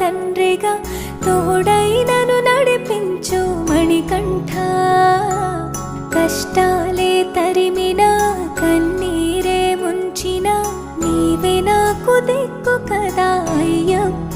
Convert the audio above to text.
తండ్రిగా తోడై నన్ను నడిపించు మణికంఠ. కష్టాలే తరిమినా కన్నీరే ముంచిన నీవే నాకు దిక్కు కదా అయ్యప్ప.